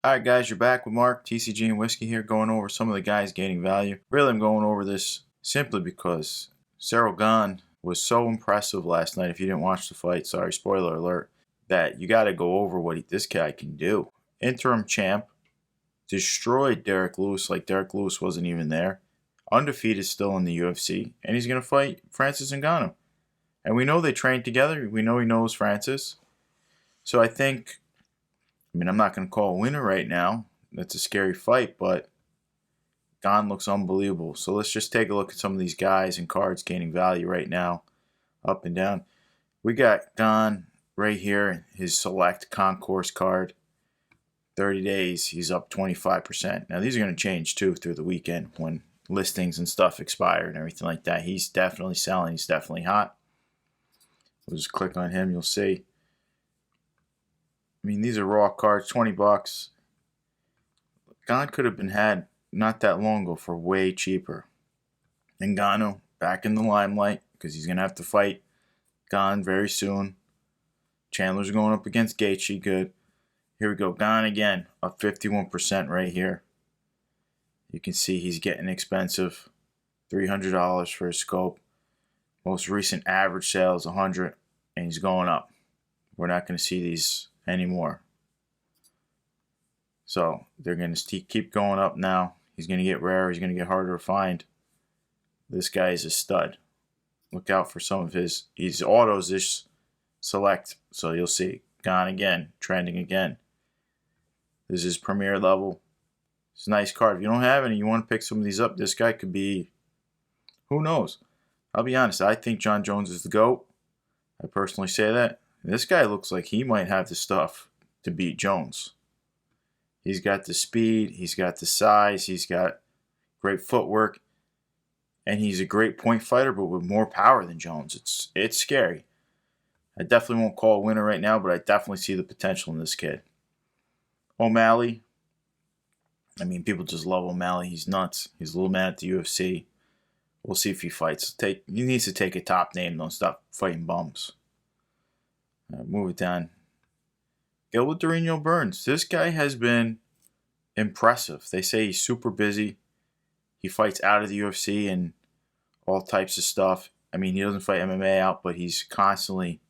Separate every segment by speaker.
Speaker 1: Alright guys, you're back with Mark, TCG&Whiskey here, going over some of the guys gaining value. Really, I'm going over this simply because Ciryl Gane was so impressive last night. If you didn't watch the fight, sorry, spoiler alert, that you got to go over what this guy can do. Interim champ, destroyed Derek Lewis like Derek Lewis wasn't even there. Undefeated still in the UFC, and he's going to fight Francis Ngannou. And we know they trained together. We know he knows Francis. So I mean, I'm not going to call a winner right now. That's a scary fight, but Gane looks unbelievable. So let's just take a look at some of these guys and cards gaining value right now, up and down. We got Gane right here, his select concourse card. 30 days, he's up 25%. Now, these are going to change, too, through the weekend when listings and stuff expire and everything like that. He's definitely selling. He's definitely hot. We'll just click on him. You'll see. I mean, these are raw cards, 20 bucks. Gane could have been had not that long ago for way cheaper. Ngannou back in the limelight because he's going to have to fight Gane very soon. Chandler's going up against Gaethje, good. Here we go, Gane again, up 51% right here. You can see he's getting expensive. $300 for his scope. Most recent average sale is $100, and he's going up. We're not going to see these anymore. So they're going to keep going up now. He's going to get rarer. He's going to get harder to find. This guy is a stud. Look out for some of his autos this select. So you'll see. Gane again. Trending again. This is premier level. It's a nice card. If you don't have any, you want to pick some of these up. This guy could be, who knows? I'll be honest. I think Jon Jones is the GOAT. I personally say that. This guy looks like he might have the stuff to beat Jones. He's got the speed, he's got the size, he's got great footwork, and he's a great point fighter, but with more power than Jones. It's scary. I definitely won't call a winner right now, but I definitely see the potential in this kid. O'Malley. I mean, people just love O'Malley. He's nuts. He's a little man at the UFC. We'll see if he fights. He needs to take a top name. Don't stop fighting bums. Move it down. Gilberto Burns. This guy has been impressive. They say he's super busy. He fights out of the UFC and all types of stuff. I mean, he doesn't fight MMA out, but he's constantly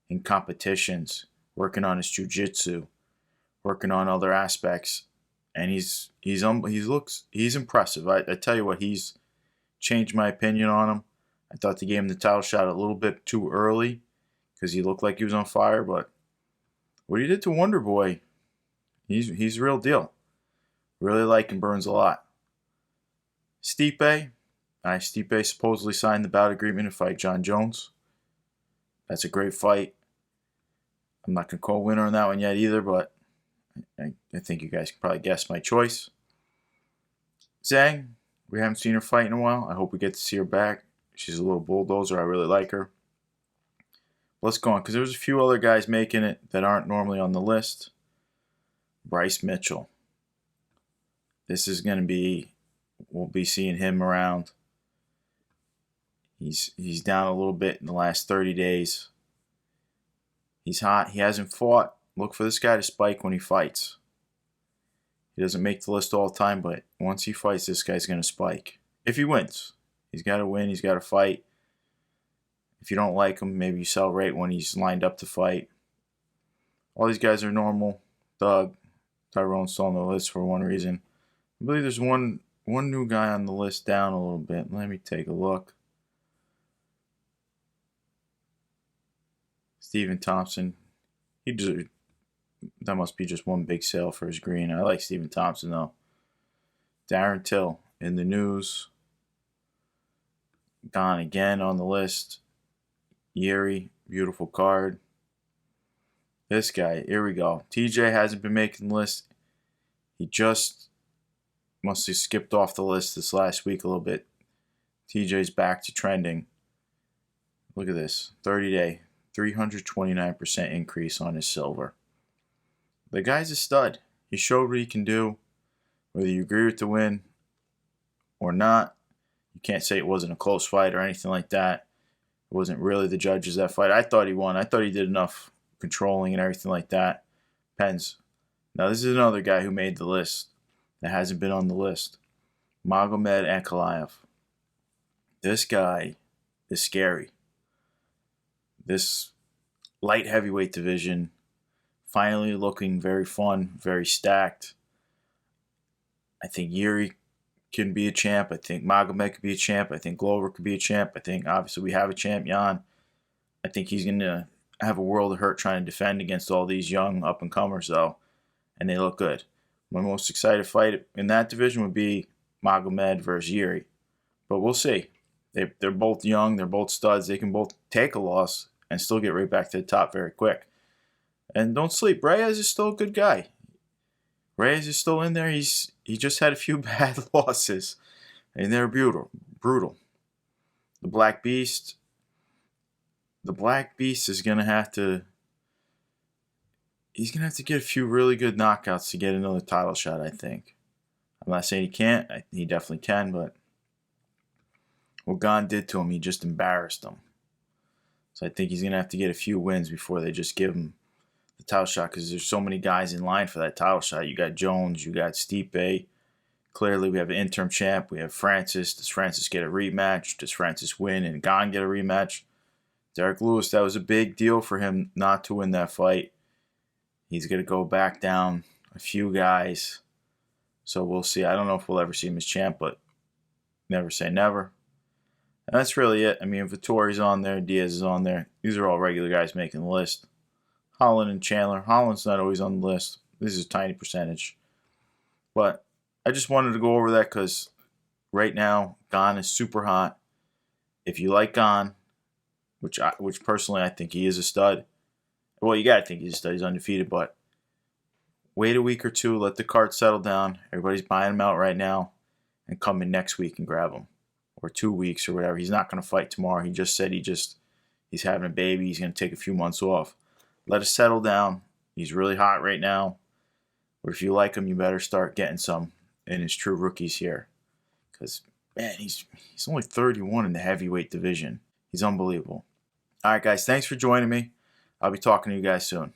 Speaker 1: in competitions, working on his jiu-jitsu, working on other aspects, and he's impressive. I tell you what, he's changed my opinion on him. I thought they gave him the title shot a little bit too early because he looked like he was on fire, but what he did to Wonder Boy, he's real deal. Really liking Burns a lot. Stipe supposedly signed the bout agreement to fight Jon Jones. That's a great fight. I'm not going to call a winner on that one yet either, but I think you guys can probably guess my choice. Zhang, we haven't seen her fight in a while. I hope we get to see her back. She's a little bulldozer. I really like her. Let's go on, because there's a few other guys making it that aren't normally on the list. Bryce Mitchell. This is going to be, we'll be seeing him around. He's down a little bit in the last 30 days. He's hot. He hasn't fought. Look for this guy to spike when he fights. He doesn't make the list all the time, but once he fights, this guy's going to spike. If he wins. He's got to win. He's got to fight. If you don't like him, maybe you sell right when he's lined up to fight. All these guys are normal. Doug, Tyrone's still on the list for one reason. I believe there's one new guy on the list down a little bit. Let me take a look. Stephen Thompson. That must be just one big sale for his green. I like Stephen Thompson, though. Darren Till in the news. Gone again on the list. Yuri, beautiful card. This guy, here we go. TJ hasn't been making the list. He just must have skipped off the list this last week a little bit. TJ's back to trending. Look at this. 30-day, 329% increase on his silver. The guy's a stud. He showed what he can do. Whether you agree with the win or not, you can't say it wasn't a close fight or anything like that. It wasn't really the judges that fight. I thought he won. I thought he did enough controlling and everything like that. Depends Now this is another guy who made the list that hasn't been on the list. Magomed Ankalaev. This guy is scary. This light heavyweight division finally looking very fun, very stacked. I think Yuri can be a champ. I think Magomed could be a champ. I think Glover could be a champ. I think obviously we have a champ, Jan. I think he's going to have a world of hurt trying to defend against all these young up-and-comers, though, and they look good. My most excited fight in that division would be Magomed versus Yuri, but we'll see. They're both young. They're both studs. They can both take a loss and still get right back to the top very quick. And don't sleep. Reyes is still a good guy. Reyes is still in there. He just had a few bad losses, and they're brutal. The Black Beast is gonna have to. He's gonna have to get a few really good knockouts to get another title shot. I think. I'm not saying he can't. He definitely can, but what Gane did to him, he just embarrassed him. So I think he's gonna have to get a few wins before they just give him the title shot, because there's so many guys in line for that title shot. You got Jones, you got Stipe. Clearly, we have an interim champ. We have Francis. Does Francis get a rematch? Does Francis win and Gane get a rematch? Derek Lewis, that was a big deal for him not to win that fight. He's going to go back down a few guys. So we'll see. I don't know if we'll ever see him as champ, but never say never. And that's really it. I mean, Vittori's on there. Diaz is on there. These are all regular guys making the list. Holland and Chandler. Holland's not always on the list. This is a tiny percentage. But I just wanted to go over that because right now, Gane is super hot. If you like Gane, which personally I think he is a stud. Well, you got to think he's a stud. He's undefeated, but wait a week or two. Let the cards settle down. Everybody's buying him out right now. And come in next week and grab him. Or 2 weeks or whatever. He's not going to fight tomorrow. He just said he's having a baby. He's going to take a few months off. Let it settle down. He's really hot right now. But if you like him, you better start getting some in his true rookies here. Because, man, he's only 31 in the heavyweight division. He's unbelievable. All right, guys, thanks for joining me. I'll be talking to you guys soon.